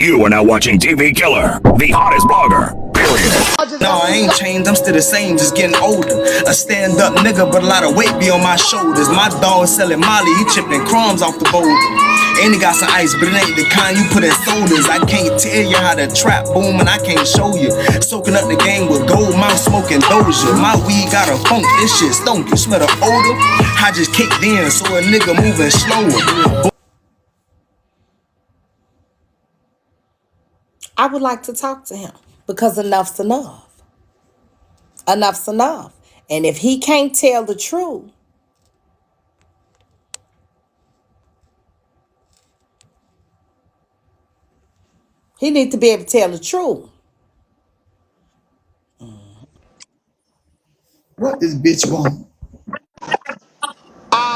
You are now watching TV Killer, the hottest blogger. Period. No, I ain't changed, I'm still the same, just getting older. A stand-up nigga, but a lot of weight be on my shoulders. My dog selling Molly, he chipping crumbs off the boulder. And he got some ice, but it ain't the kind you put in sodas. I can't tell you how the trap boom, and I can't show you. Soaking up the game with gold mouth, smoking Doja. My weed got a funk, this shit stunk, you smell the odor? I just kicked in, so a nigga moving slower. I would like to talk to him because enough's enough. Enough's enough. And if he can't tell the truth, he needs to be able to tell the truth. What this bitch want?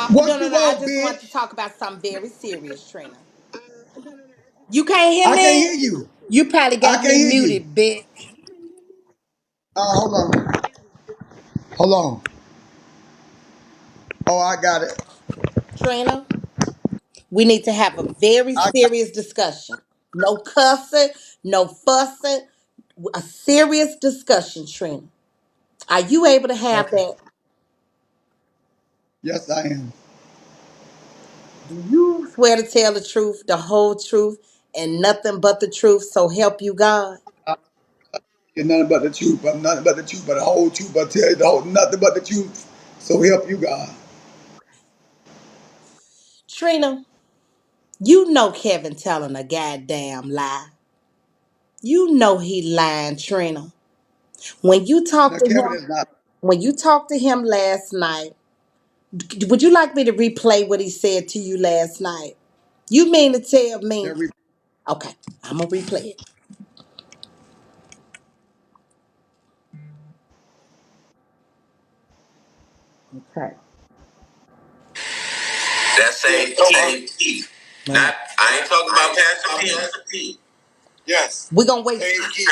No, What no, you no. I want, just want to bitch? talk about something very serious, Trina. You can't hear I can't hear me? you. You probably I got can't me hear you. muted, bitch. Hold on. Hold on. Oh, I got it. Trina, we need to have a very I serious discussion. No cussing, no fussing. A serious discussion, Trina. Are you able to have Okay. that? Yes, I am. Do you swear to tell the truth, the whole truth, and nothing but the truth, so help you God? You're nothing but the truth, but nothing but the truth, but the whole truth, but tell you the whole nothing but the truth. So help you God. Trina, you know Kevin telling a goddamn lie. You know he lying, Trina. When you Now talked to Kevin him, is not when you talked to him last night, would you like me to replay what he said to you last night? You mean to tell me? every Okay, I'm gonna replay it. Okay. That same T. Not, I ain't talking about Pastor P. yes. We're gonna wait. AG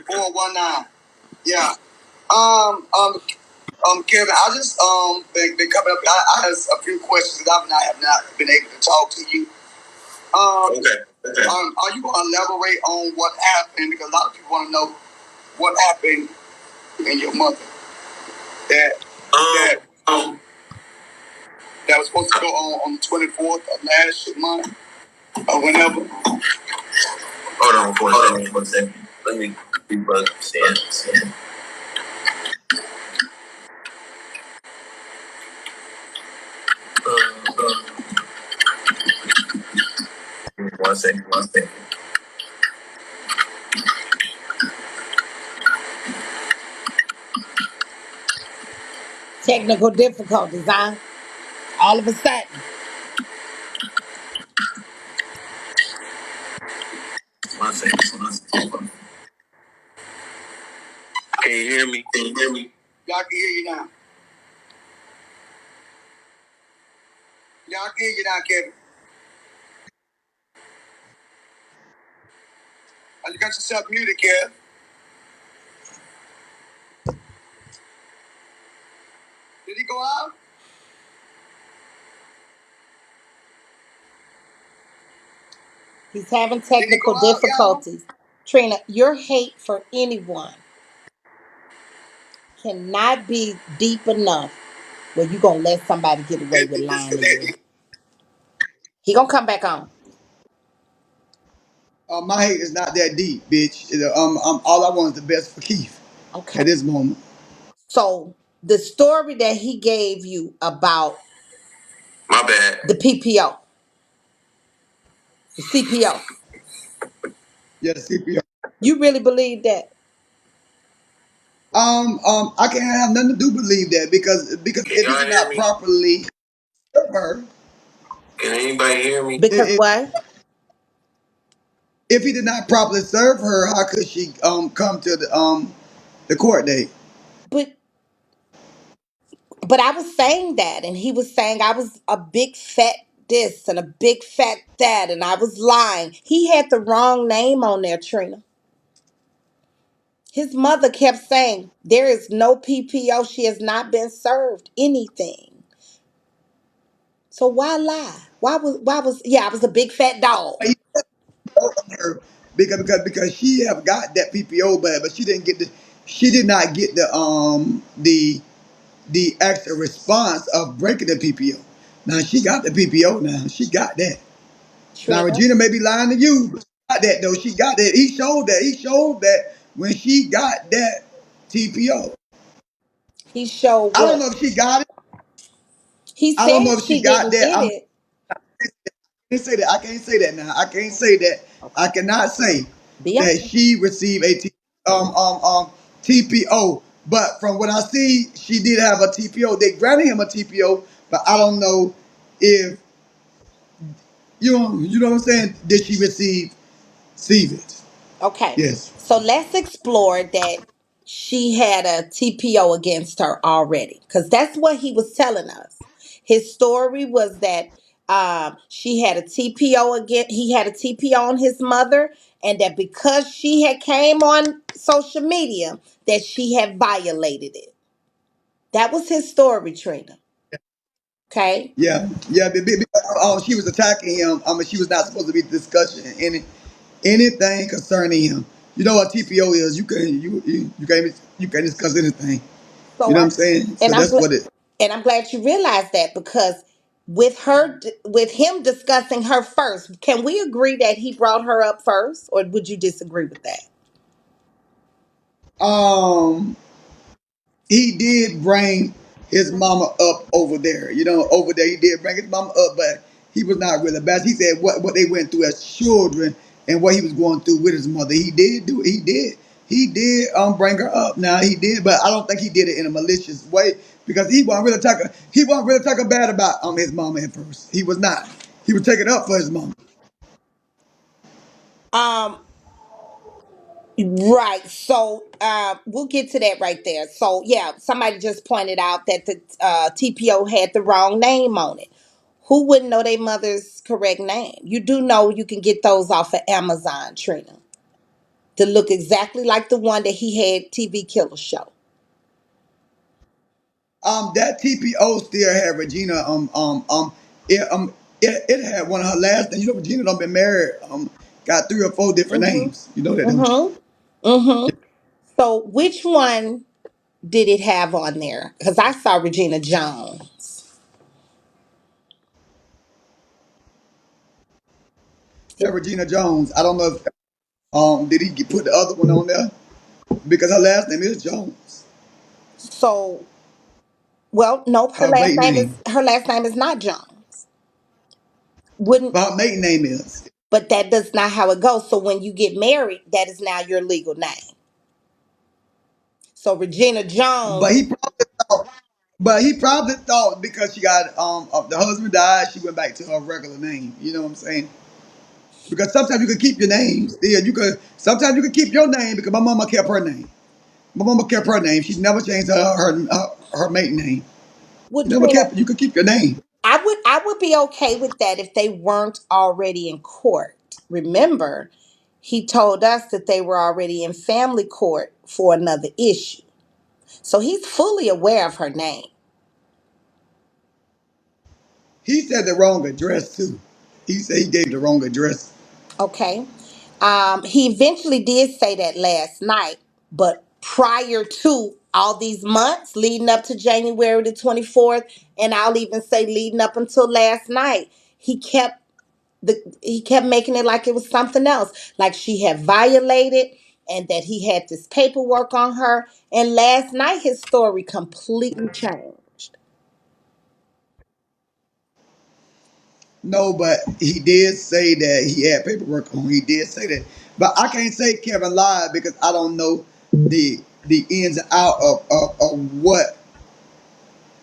419. Yeah. Um um Kevin, I just been coming up. I have a few questions that I have not been able to talk to you. Okay. Are you going to elaborate on what happened? Because a lot of people want to know what happened in your mother. That that um that was supposed to go on the 24th of last month or whenever. Hold on for a second. Let me debug Sam. One second. Technical difficulties, huh? All of a sudden. One second. Can you hear me? Y'all can hear you now. Y'all can hear you now, Kevin. You got yourself muted, Kev. Did he go out? He's having Did he go technical out, y'all? difficulties. Trina, your hate for anyone cannot be deep enough where you gonna let somebody get away with lying to you. He gonna come back on. My hate is not that deep, bitch. All I want is the best for Keith Okay. at this moment. So the story that he gave you about My bad. the PPO, the CPO, Yes, CPR. you really believe that? I can't have nothing to do believe that because Can if he y'all did hear not me? properly serve her, Can anybody hear me? Because if, what? if he did not properly serve her, how could she come to the court date? But I was saying that, and he was saying I was a big fat this and a big fat that, and I was lying. He had the wrong name on there, Trina. His mother kept saying there is no PPO. She has not been served anything. So why lie? Why was yeah, I was a big fat dog. PPO of her because she have got that PPO, but she didn't get the she did not get the actual response of breaking the PPO. Now she got the PPO. Now she got that. Now Trina. Regina may be lying to you, but she got that though. She got that. He showed that. He showed that when she got that TPO. He showed I don't what? know if she got it. He I don't said know if she she got didn't that. get it. I can't say that. I can't say that now. I can't say that. I Okay. cannot say Be that honest. she received a TPO. But from what I see, she did have a TPO. They granted him a TPO, but I don't know if you know what I'm saying. Did she receive it? Okay. Yes. So let's explore that she had a TPO against her already. Because that's what he was telling us. His story was that she had a TPO again. He had a TPO on his mother, and that because she had came on social media, that she had violated it. That was his story, Trina. Okay. Yeah, yeah. She was attacking him. I mean, she was not supposed to be discussing anything concerning him. You know what TPO is? You can't discuss anything. You So know what I I'm saying? So and I'm that's glad what it. and I'm glad you realized that because with him discussing her first, can we agree that he brought her up first, or would you disagree with that? Um, he did bring his mama up over there. You know, over there he did bring his mama up, but he was not really bad. He said what they went through as children and what he was going through with his mother. He did do. He did bring her up. Now he did, but I don't think he did it in a malicious way because he wasn't really talking bad about his mama at first. He was not. He was taking up for his mama. Um, right. So we'll get to that right there. So yeah, somebody just pointed out that the TPO had the wrong name on it. Who wouldn't know their mother's correct name? You do know you can get those off of Amazon, Trina, to look exactly like the one that he had TV Killer show. That TPO still had Regina. It had one of her last names. You know, Regina done been married. Got three or four different Mm-hmm. names. You know that, don't you? Mm-hmm. Mm-hmm. So which one did it have on there? Because I saw Regina Jones. Yeah, Regina Jones. I don't know if did he put the other one on there because her last name is Jones. So well, nope. Her maiden name, Her last name is not Jones. Wouldn't but her maiden name is. but that does not how it goes. So when you get married, that is now your legal name. So Regina But Jones he probably thought. But he probably thought because she got the husband died, she went back to her regular name. You know what I'm saying? Because sometimes you can keep your name. Yeah, you could. Sometimes you can keep your name because my mama kept her name. My mama kept her name. She never changed her maiden name. would You never Trina kept. You could keep your name. I would be okay with that if they weren't already in court. Remember, he told us that they were already in family court for another issue. So he's fully aware of her name. He said the wrong address too. He said he gave the wrong address. Okay. He eventually did say that last night, but prior to all these months leading up to January the 24th, and I'll even say leading up until last night, he kept making it like it was something else, like she had violated and that he had this paperwork on her. And last night his story completely changed. No, but he did say that he had paperwork on. He did say that, but I can't say Kevin lied because I don't know the ins and out of what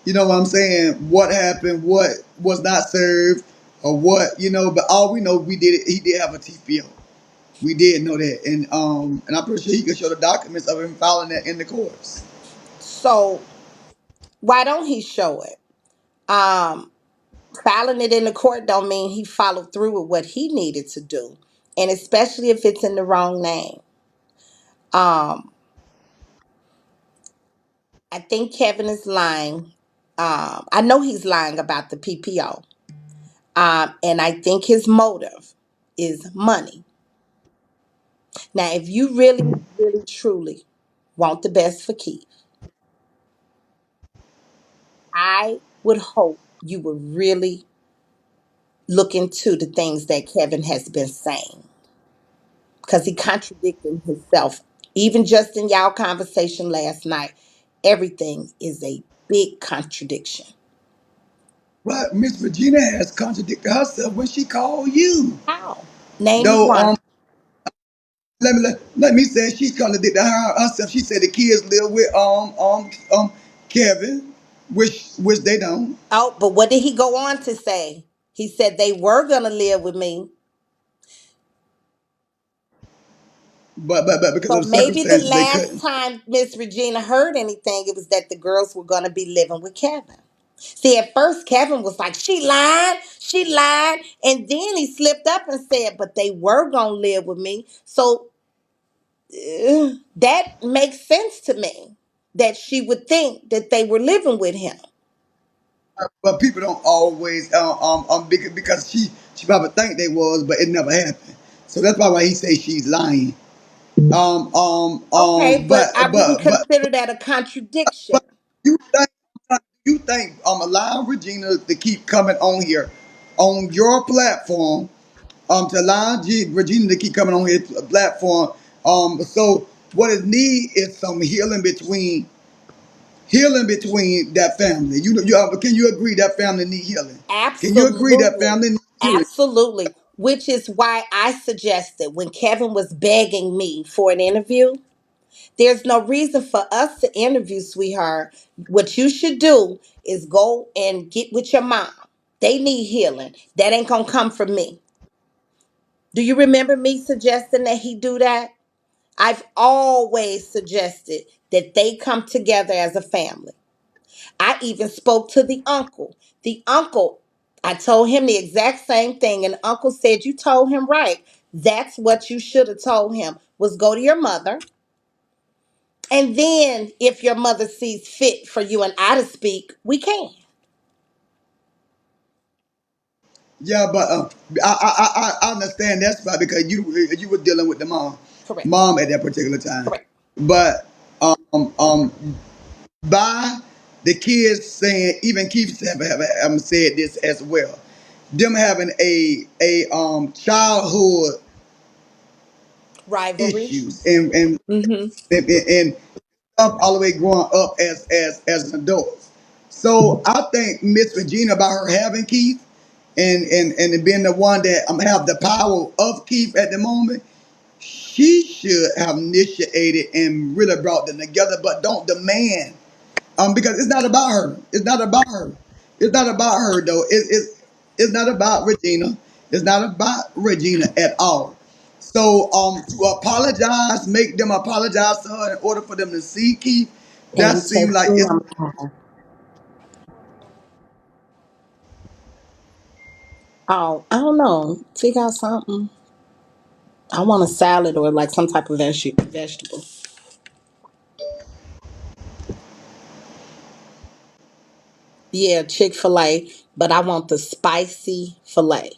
you know what I'm saying. What happened? What was not served? Or what you know? But all we know, we did it. He did have a TPO. We did know that, and I'm pretty sure he could show the documents of him filing that in the courts. So why don't he show it? um Filing it in the court don't mean he followed through with what he needed to do, and especially if it's in the wrong name. um I think Kevin is lying. I know he's lying about the PPO. And I think his motive is money. Now, if you really, really, truly want the best for Keith, I would hope you would really look into the things that Kevin has been saying because he contradicted himself. Even just in y'all conversation last night, everything is a big contradiction. Right, Miss Regina has contradicted herself when she called you. How? Name Though one. let me say she contradicted herself. She said the kids live with Kevin, which they don't. Oh, but what did he go on to say? He said they were gonna live with me. But because So of the maybe the circumstances they last couldn't. time Miss Regina heard anything, it was that the girls were gonna be living with Kevin. See, at first Kevin was like, she lied, and then he slipped up and said, but they were gonna live with me. So that makes sense to me that she would think that they were living with him. But people don't always because she probably think they was, but it never happened. So that's why he say she's lying. Okay, but I wouldn't But consider that a contradiction. but you think allowing Regina to keep coming on here on your platform to allow Regina to keep coming on his platform. So what it need is some healing between that family. Can you agree that family need healing? Can you agree that Absolutely. family need healing? Absolutely. Which is why I suggested when Kevin was begging me for an interview, there's no reason for us to interview, sweetheart. What you should do is go and get with your mom. They need healing. That ain't going to come from me. Do you remember me suggesting that he do that? I've always suggested that they come together as a family. I even spoke to the uncle. The uncle, I told him the exact same thing, and uncle said, "You told him right. That's what you should have told him was go to your mother. And then if your mother sees fit for you and I to speak, we can." Yeah, but I understand that's right because you were dealing with the Correct. mom at that particular time. Correct. But by the kids saying, even Keith have said this as well, them having a childhood Rivalry. issues and up all the way growing up as an adult. So I think Miss Regina, by her having Keith and being the one that have the power of Keith at the moment, she should have initiated and really brought them together, but don't demand. Because it's not about her. It's not about her. It's not about her though. It's not about Regina. It's not about Regina at all. So to apologize, make them apologize to her in order for them to see Keith, Can that you seemed text like me? it's I'm tired. Oh, I don't know. Figure out something. I want a salad or like some type of vegetable. Yeah, Chick-fil-A, but I want the spicy filet.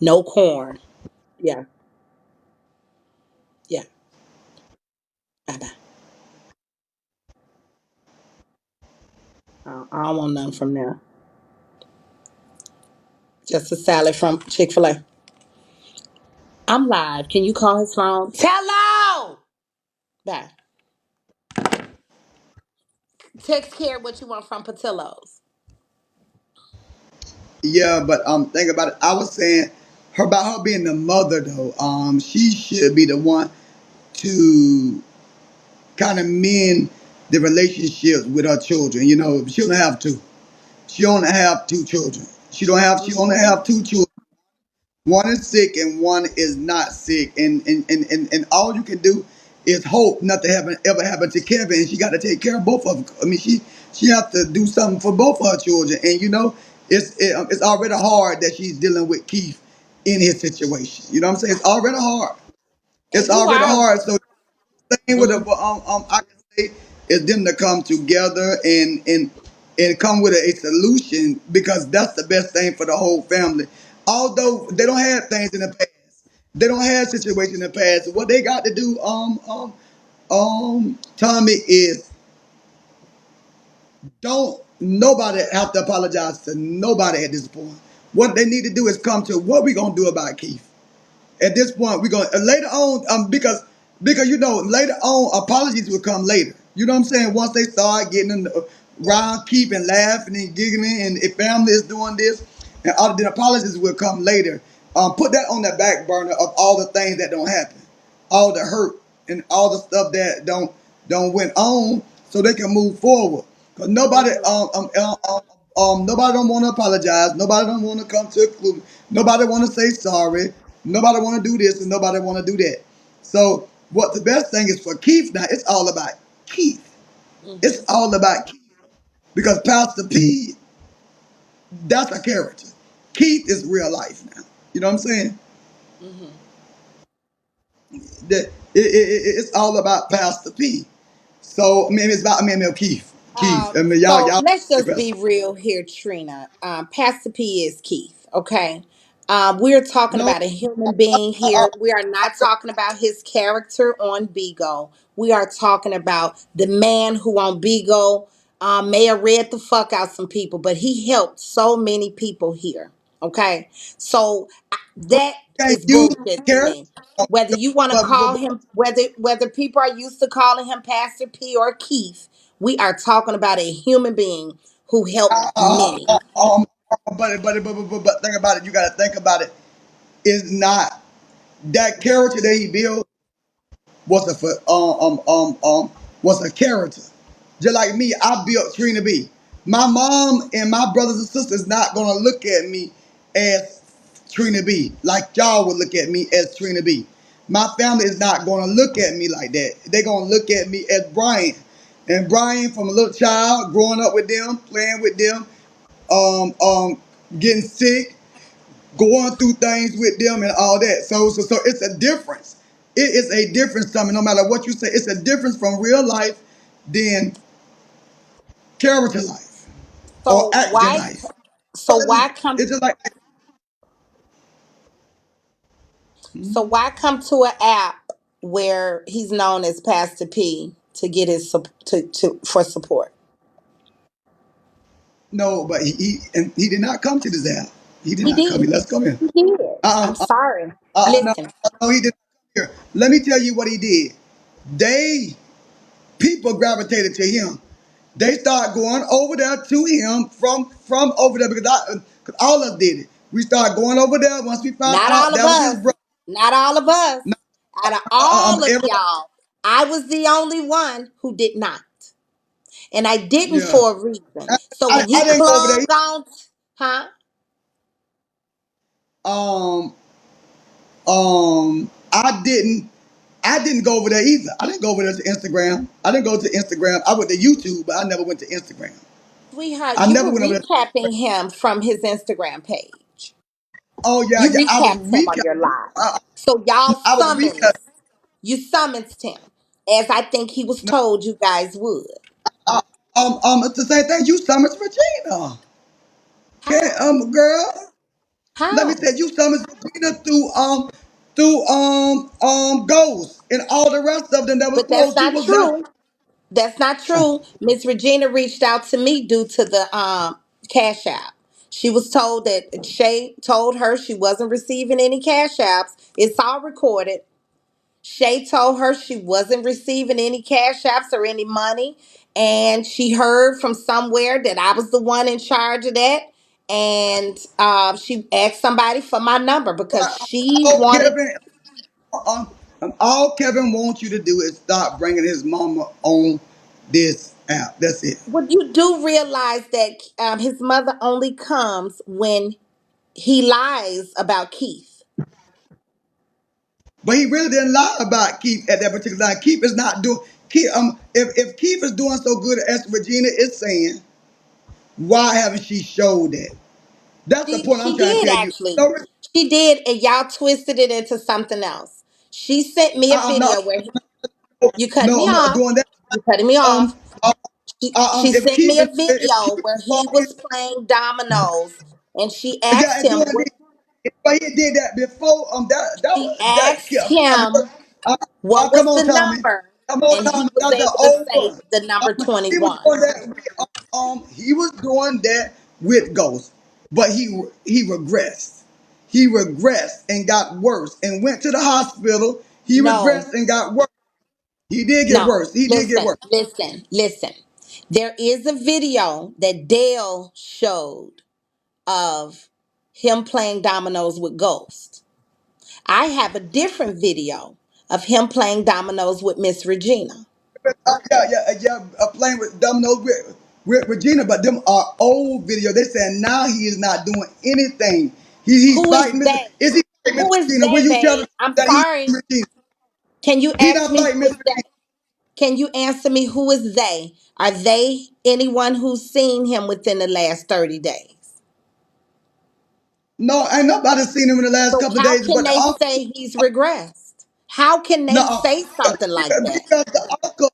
No corn. Yeah, yeah. Bye-bye. I don't want none from there. Just a salad from Chick-fil-A. I'm live. Can you call his phone? Hello! Bye. Text care what you want from Patillo's. yeah, but think about it. I was saying her about her being the mother though. She should be the one to kind of mend the relationships with her children. You know, she don't have to. She only have two children. She only Hmm. have two children. One is sick and one is not sick. And all you can do is hope nothing ever happen to Kevin. And she got to take care of both of them. I mean, she has to do something for both of her children. And you know, it's already hard that she's dealing with Keith in his situation. You know what I'm saying? It's Right. already hard. It's And you already are. hard. So thing with Mhm. I can say is them to come together and come with a solution because that's the best thing for the whole family. Although they don't have things in the past, They don't have situation in the past. What they got to do, Tommy, is don't nobody have to apologize to nobody at this point. What they need to do is come to what we gonna do about Keith. At this point, we're going to later on, because later on apologies will come later. You know what I'm saying? Once they start getting in the, around, keeping laughing and giggling, and if family is doing this, and all the apologies will come later. Put that on the back burner of all the things that don't happen, all the hurt and all the stuff that don't went on, so they can move forward. Cause nobody don't want to apologize. Nobody don't want to come to a conclusion. Nobody want to say sorry. Nobody want to do this and nobody want to do that. So what the best thing is for Keith now, it's all about Keith. It's Hmm. all about Keith. Because Pastor P, that's a character. Keith is real life now. You know what I'm saying? Hmm. It's all about Pastor P. So I mean, it's about Keith. Keith. I mean, So y'all. let's just be real here, Trina. Pastor P is Keith, okay? We're talking No, about a human being uh, here. We are not talking about his character on Bigo. We are talking about the man who on Bigo may have read the fuck out some people, but he helped so many people here, okay? So but that you can't is use bullshit to character. me. Whether you want to call him, whether people are used to calling him Pastor P or Keith, we are talking about a human being who helped Uh, many. uh, um, but think about it. You got to think about it. Is not that character that he built was was a character. Just like me, I built Trina B. My mom and my brothers and sisters not gonna look at me as Trina B. Like y'all would look at me as Trina B. My family is not gonna look at me like that. They're gonna look at me as Brian. And Brian, from a little child, growing up with them, playing with them, um, um, getting sick, going through things with them and all that. So it's a difference. It is a difference, something. No matter what you say, it's a difference from real life than character life or So acting why life. so why come It's just like so why come to an app where he's known as Pastor P to get his to for support? no, but he did not come to this app. He did He not come did. here. Let's come here. He did. I'm Uh uh sorry. no, Listen, no, he did not come here. Let me tell you what he did. They people gravitated to him. They start going over there to him from over there because all of us did it. We started going over there once we found not out all of that was his us. brother. Not all of us. No, Out of all of everybody, y'all, I was the only one who did not. And I didn't yeah. for a reason. So when I he didn't go over there. clung on, huh? Um, I didn't go over there either. I didn't go over there to Instagram. I didn't go to Instagram. I went to YouTube, but I never went to Instagram. Sweetheart, I you never were went over there. recapping him from his Instagram page. Oh yeah, You yeah. I was recapped him on recap. your live. I, So y'all I was recap. you summoned him, as I think he was No, told you guys would. it's the same thing. You summoned Regina. Okay, How? girl. Let me How? tell you, summoned Regina through Ghost and all the rest of them that was But that's close. She not was there. true. That's not true. Miss Regina reached out to me due to the cash app. She was told that Shay told her she wasn't receiving any cash apps. It's all recorded. Shay told her she wasn't receiving any cash apps or any money. And she heard from somewhere that I was the one in charge of that. And she asked somebody for my number because she Oh, wanted. Kevin. All Kevin wants you to do is stop bringing his mama on this app. That's it. Would you do realize that his mother only comes when he lies about Keith? But he really didn't lie about Keith at that particular time. Keith is not doing. Keith, if Keith is doing so good as Regina is saying, why haven't she showed that? That's the point I'm She trying to did tell you. actually. No, She did, and y'all twisted it into something else. She sent me a no, video where you cut me no, off. doing that. You cutting me off. Um, uh, She if sent me Keith a is, if video Keith is where he walking, was playing dominoes, and she yeah, asked and him doing what this. But he did that before. That She was that. asked Come him what come was on, the Tommy. number, Come on, and he Tommy. was That's an able to old say one. the number He was 21. doing that. He was doing that with Ghost, but he regressed. He regressed and got worse and went to the hospital. He No, regressed and got worse. He did get no. worse. He did get Listen, worse. listen, listen. There is a video that Dale showed of him playing dominoes with Ghost. I have a different video of him playing dominoes with Miss Regina. Playing with dominoes with Regina, but them are old video. They said now he is not doing anything. He's Who is fighting Miss. they? Is he fighting Miss Who is Regina? Will they, you tell the babe? truth I'm that he's sorry. fighting Regina? Can you He ask not me fighting who Miss is Regina. they? Can you answer me who is they? Are they anyone who's seen him within the last 30 days? No, ain't nobody seen him in the last So couple of how days. can But the they uncle, say he's regressed? How can no, they say something like that? because the uncle.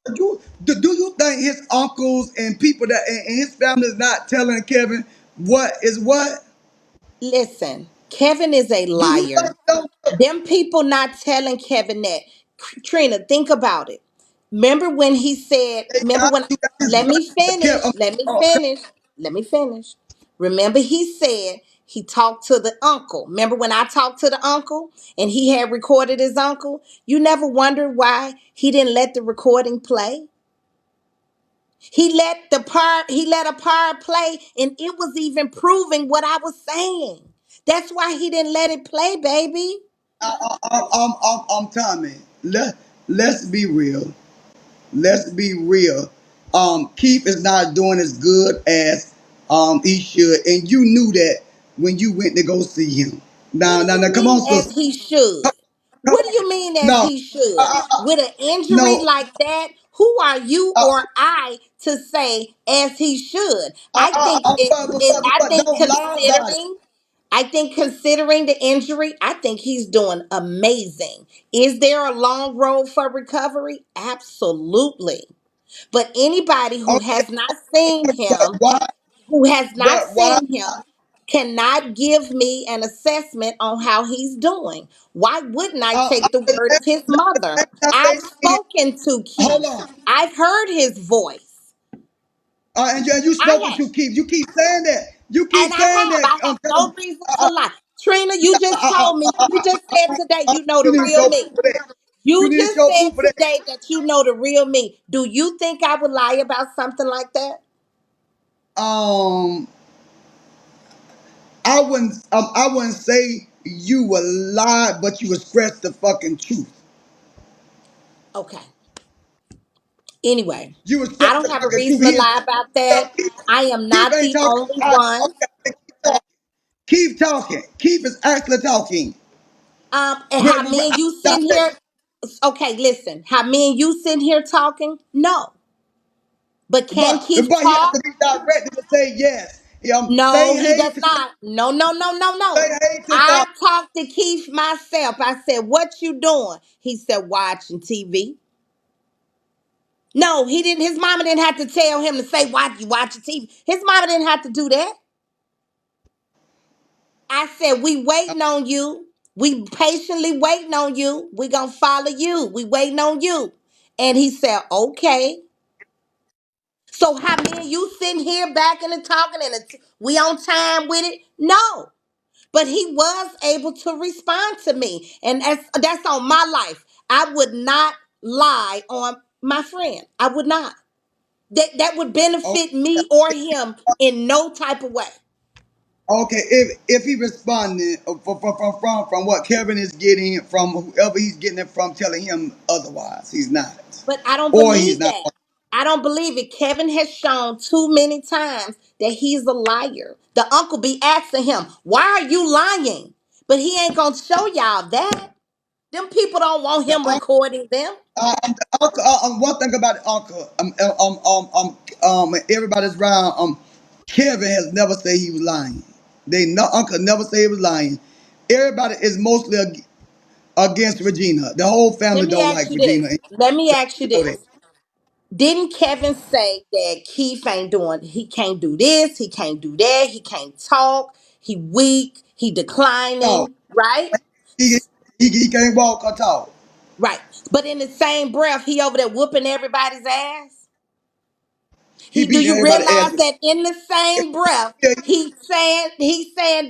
Do you think his uncles and people that and his family is not telling Kevin what is what? Listen, Kevin is a Do you think liar. so? Them people not telling Kevin that. Trina, think about it. Remember when he said, They remember got when, you guys let me right. finish, let me finish, let me finish. Remember he said he talked to the uncle. Remember when I talked to the uncle and he had recorded his uncle? You never wondered why he didn't let the recording play? He let a part play and it was even proving what I was saying. That's why he didn't let it play, baby. I'm Tommy. Let's be real. Let's be real. Keith is not doing as good as he should, and you knew that when you went to go see him. What do Now, you come mean on, as sister. he should? Come What do on. you mean as No, he should? uh, uh, With an injury no. like that, who are you Uh, or I to say as he should? I think I think don't lie about it. considering the injury, I think he's doing amazing. Is there a long road for recovery? Absolutely. But anybody who Okay, has not seen but him why? who has not But why? seen him cannot give me an assessment on how he's doing. Why wouldn't I take the The word of last, his mother? time they I've seen, spoken to hold Keith. on. I've heard his voice. And you I spoken have. to Keith. You keep saying that. You keep And I saying have. that. I have no reason to lie. Trina, you just Uh, told me. You just said today you know you the need to real show me. proof of that. You You need to just show said proof of that. today that you know the real me. Do you think I would lie about something like that? Um, I wouldn't say you would lie, but you would scratch the fucking truth. Okay. Anyway, You would I scratch don't the have a fucking truth. reason to lie about that. Keith, I am Keith not ain't the talking. only one. Okay, keep talking. Keep talking. Keith is actually talking. And how me and you sitting here, okay, listen, how me and you sitting here talking? No. But can Keith But he has talk? to be directed to say yes. Say No, he hey does to not. No, no, no, no, say no. hey to I talked to Keith myself. I said, "What you doing?" He said, "Watching TV." No, he didn't. His mama didn't have to tell him to say, "Watch you watching TV." His mama didn't have to do that. I said, "We waiting on you. We patiently waiting on you. We gonna follow you. We waiting on you." And he said, "Okay." So how me and you sitting here backing and talking and we on time with it? No. But he was able to respond to me. And that's on my life. I would not lie on my friend. I would not. That would benefit me or him in no type of way. okay, if he responded from what Kevin is getting from whoever he's getting it from, telling him otherwise, he's not, But I don't or he's believe not. that. I don't believe it. Kevin has shown too many times that he's a liar. The uncle be asking him, "Why are you lying?" But he ain't gonna show y'all that. Them people don't want The him uncle, recording them. one thing about the uncle, everybody's around. Kevin has never said he was lying. They no uncle never said he was lying. Everybody is mostly against Regina. The whole Let family me don't ask like you this. Regina. And Let me ask you you know that. this. Didn't Kevin say that Keith ain't doing, he can't do this, he can't do that, he can't talk, he weak, He No, declining, right? he, he can't walk or talk. Right. But in the same breath, he over there whooping everybody's ass. He Do beating you everybody ass. realize that in the same breath, Yeah, he's saying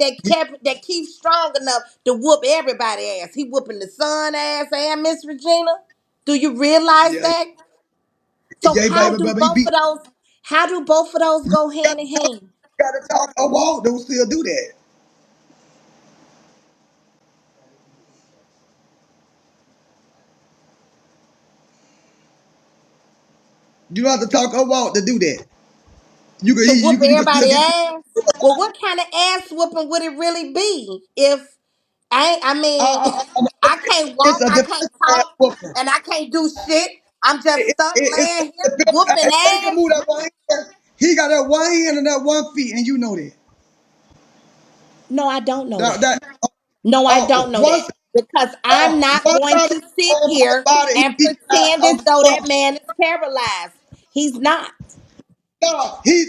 that he- Keith's strong enough to whoop everybody ass. He whooping the son ass and Miss Regina. Do you realize yeah, that? So yeah, but he beat. how do both of those You go hand in hand? got to talk or walk. Don't still do that. You don't have to talk or walk to do that. To whoop You can still everybody get. ass? Well, what kind of ass whooping would it really be if I mean, I can't It's walk, a I defensive can't ass talk, whooping. and I can't do shit. I'm just stuck It's laying a here defensive. whooping He can ass. move that one hand. He got that one hand and that one feet, and you know that. No, I don't know That, that. that No, I don't know one that. Because I'm not one going side of to his sit here body, and he cannot pretend as though that function. man is paralyzed. He's not. No, he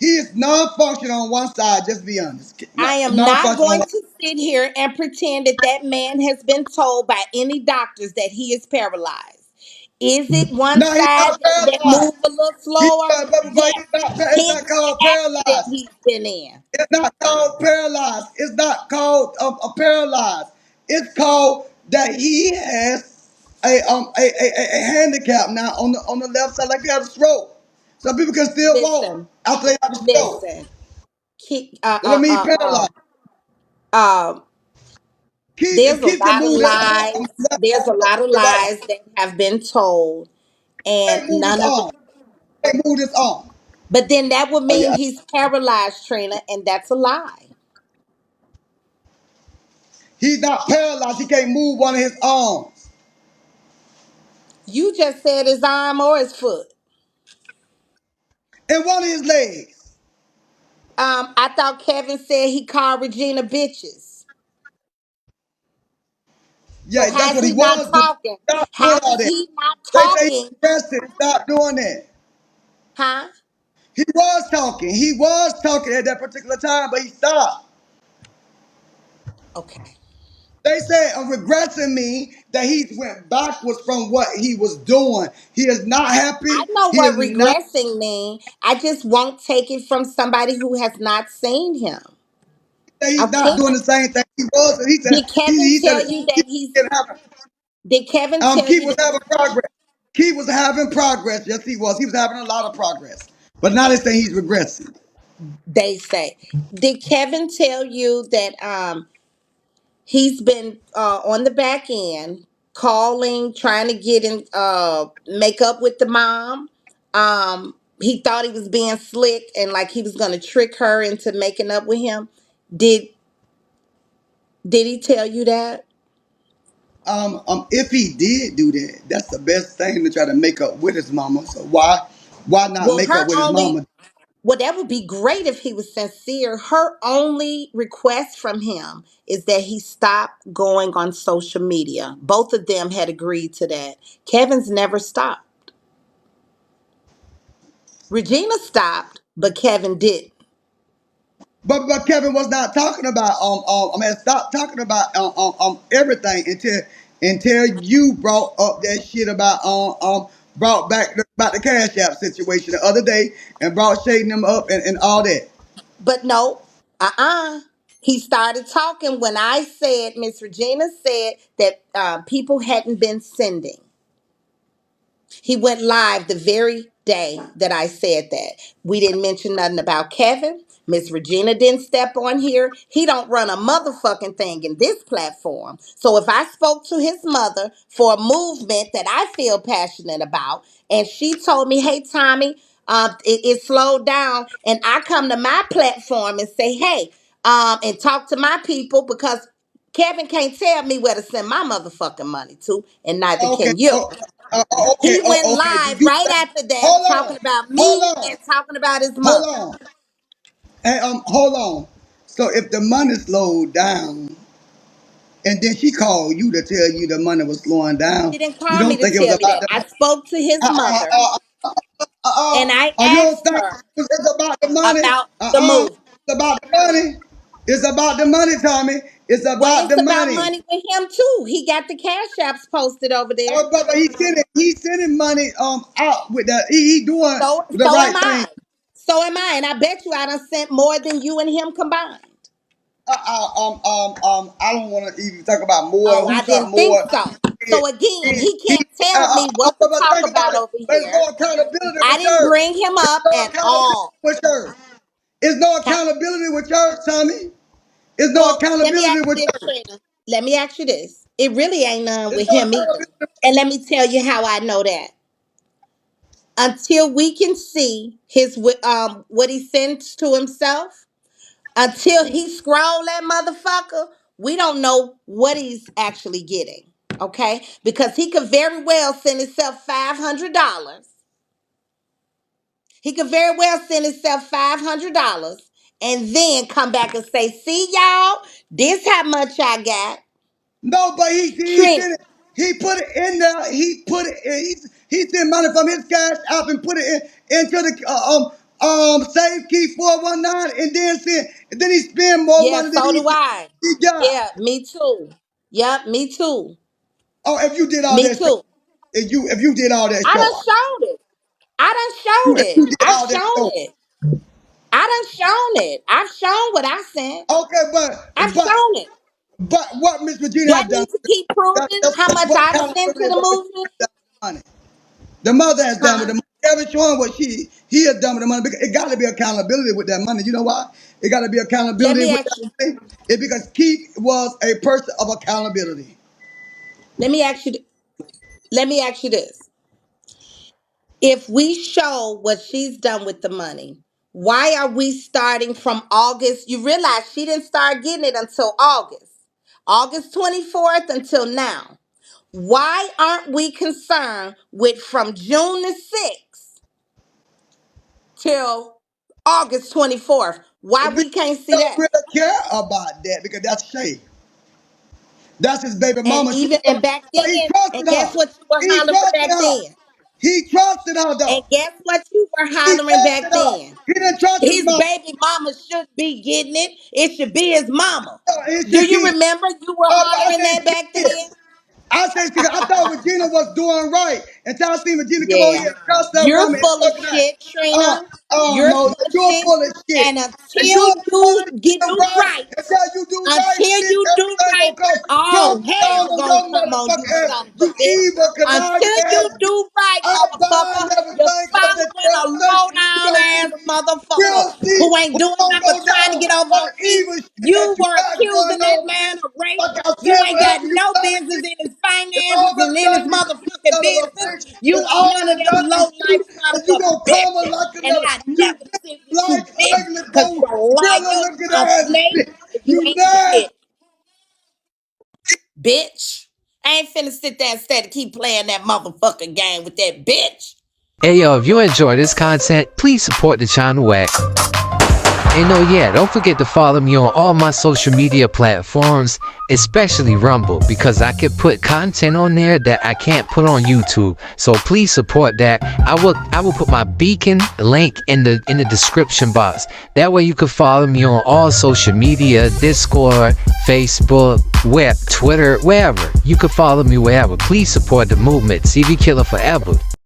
is non-functional on one side. Just be honest. I am not Non-functional on going one. to sit here and pretend that that man has been told by any doctors that he is paralyzed. Is it one No, he's side not that paralyzed. moves a little He, slower? but Yes. it's Hence not called the accident paralyzed. he's been in. It's not called paralyzed. It's not called a paralyzed. It's called that he has a handicap now on the left side, like he had a stroke. Some people can still walk Listen, after they have a stroke. listen. That don't mean paralyzed. Um, there's Keith, a Keith can lot of move his arm lies. from the left There's a side lot of to the right. lies that have been told, He and can't move his none of it. arm. He can't move his arm. But then that would Oh mean yeah. he's paralyzed, Trina, and that's a lie. He's not paralyzed. He can't move one of his arms You just said his arm or his foot. and one of his legs. I thought Kevin said he called Regina bitches. So Yeah, that's how's what he he not was doing. talking? Stop doing How all is that. he not They say he talking? arrested. Stop doing that. Huh? He was talking. He was talking at that particular time, but he stopped. Okay. They say regressing mean that he went backwards from what he was doing. He is not I happy. know He is what not. regressing mean. I just won't take it from somebody who has not seen him. I He's not can't. doing the same thing he was. He said. Did Kevin He said. tell you that he's? Keith having, Did Kevin tell Keith you was that having progress. Keith was having progress. Yes, he was. He was having a lot of progress. But now they say he's regressing. they say? Did Kevin tell you that he's been on the back end calling, trying to get in, make up with the mom? He thought he was being slick and like he was going to trick her into making up with him. Did Did he tell you that? If he did do that, that's the best thing to try to make up with his mama. So why not Well, make up her with his only mama? well, that would be great if he was sincere. Her only request from him is that he stop going on social media. Both of them had agreed to that. Kevin's never stopped. Regina stopped, but Kevin didn't. But Kevin was not talking about I mean stop talking about everything until you brought up that shit about brought back about the Cash App situation the other day and brought shading them up and all that. But no, he started talking when I said, Miss Regina said that people hadn't been sending. He went live the very day that I said that. We didn't mention nothing about Kevin. Miss Regina didn't step on here. He don't run a motherfucking thing in this platform. So if I spoke to his mother for a movement that I feel passionate about, and she told me, "Hey, Tommy, it slowed down," and I come to my platform and say, "Hey," and talk to my people because Kevin can't tell me where to send my motherfucking money to, and neither Okay, can you. okay, He went okay. Do live you right think? after that, Hold talking on, about hold me on, and talking about his hold mother. on, and hold on. So if the money slowed down, and then she called you to tell you the money was slowing down, He didn't you call me don't to think it was tell me about that. the I spoke to his uh, uh, mother uh, and I you don't asked think her it's about the money? about the move. It's about the money. It's about the money, Tommy. It's Well, about it's the about money. money with him too. He got the cash apps posted over there. Oh, but he's sending money out with that. He doing the So am right thing. I. So am I. And I bet you I done sent more than you and him combined. I don't want to even talk about more. Oh, Who I talk didn't think more? so. He, So again, he, he he, can't tell me what to but talk think about about it. over There's here. no accountability I with didn't church. bring him There's up no at accountability all. with church. There's no Okay? accountability with church, Tommy. There's no Well, let me accountability ask with you this, church. Trina. Let me ask you this. It really ain't none There's with no him either. accountability. And let me tell you how I know that. Until we can see what he sends to himself, until he scroll that motherfucker, we don't know what he's actually getting. Okay? Because he could very well send himself $500. He could very well send himself $500 and then come back and say, see y'all, this how much I got. No, but he Trent, sent it. He put it in there. He put it. He sent money from his cash app and put it into the save key 419, and then sent. And then he spent more yeah, money than so do I. he got. Yeah, me too. Yep, me too. Oh, if you did all Me that show, too. if you did all that I show, done showed it. I done showed if you it. did I've all that shown show. it. I done shown it. I've shown what I sent. Okay, I've but shown it. what Miss Do Regina I had done? need to keep proving how much What I done sent accountability to is the what Miss movement? Regina done with the money? The mother has done with Huh? the money. Kevin showing what he has done with the money. Because it got to be accountability with that money. You know why? It got to be Let accountability me with ask that you. money. It's because Keith was a person of accountability. Let me ask you. Let me ask you this. If we show what she's done with the money, why are we starting from August? You realize she didn't start getting it until August 24th until now. Why aren't we concerned with from June the 6th till August 24th? Why We we can't see don't that? really care about that because that's Shay. That's his baby And mama. even and back But he then, and trusted guess her. what you were He hollering trusted back her. then? He trusted her And though. guess what you were He hollering back trusted her. then? He didn't trust his His mama. baby mama should be getting it. It should be his mama. He Do should you be. remember you were I hollering said that back she did. then? I thought Regina was doing right until I seen Regina come over Yeah. here and cuss that You're woman and full of talking that. shit, Oh, Trina. oh You're no, full of you're shit. full of shit. And And until you you want to get do do right, right, until you do right, until bitch, you do everything right, gonna come all tumbling down hell on gonna your come on you, motherfucking ass. son of a You bitch. evil, conniving Until ass you bitch. do right, I bind motherfucker, you're everything up that following a you're low saying. You down gonna ass see, motherfucker we'll see who ain't what's doing gonna nothing but go trying to down get over on on the me. evil shit You that you were got accusing going that on. man of rape. Like I You said, ain't got whatever you no trying to business get, in his it's all finances been and in his done. You motherfucking son of a business. bitch. You It's are all one of been them done to low you, life sons and you of gonna karma bitches. like And another. I You never big sit with you, like bitch, ugly because goat, you're a killer liar, looking a ass snake, bitch. and you You ain't mad? shit, bitch. I ain't finna sit there instead of keep playing that motherfucking game with that bitch. Hey yo, if you enjoy this content, please support the channel at and oh yeah, don't forget to follow me on all my social media platforms, especially Rumble, because I can put content on there that I can't put on YouTube. So please support that. I will put my beacon link in the description box. That way you can follow me on all social media, Discord, Facebook, Twitter, wherever. You can follow me wherever. Please support the movement. CV Killer forever.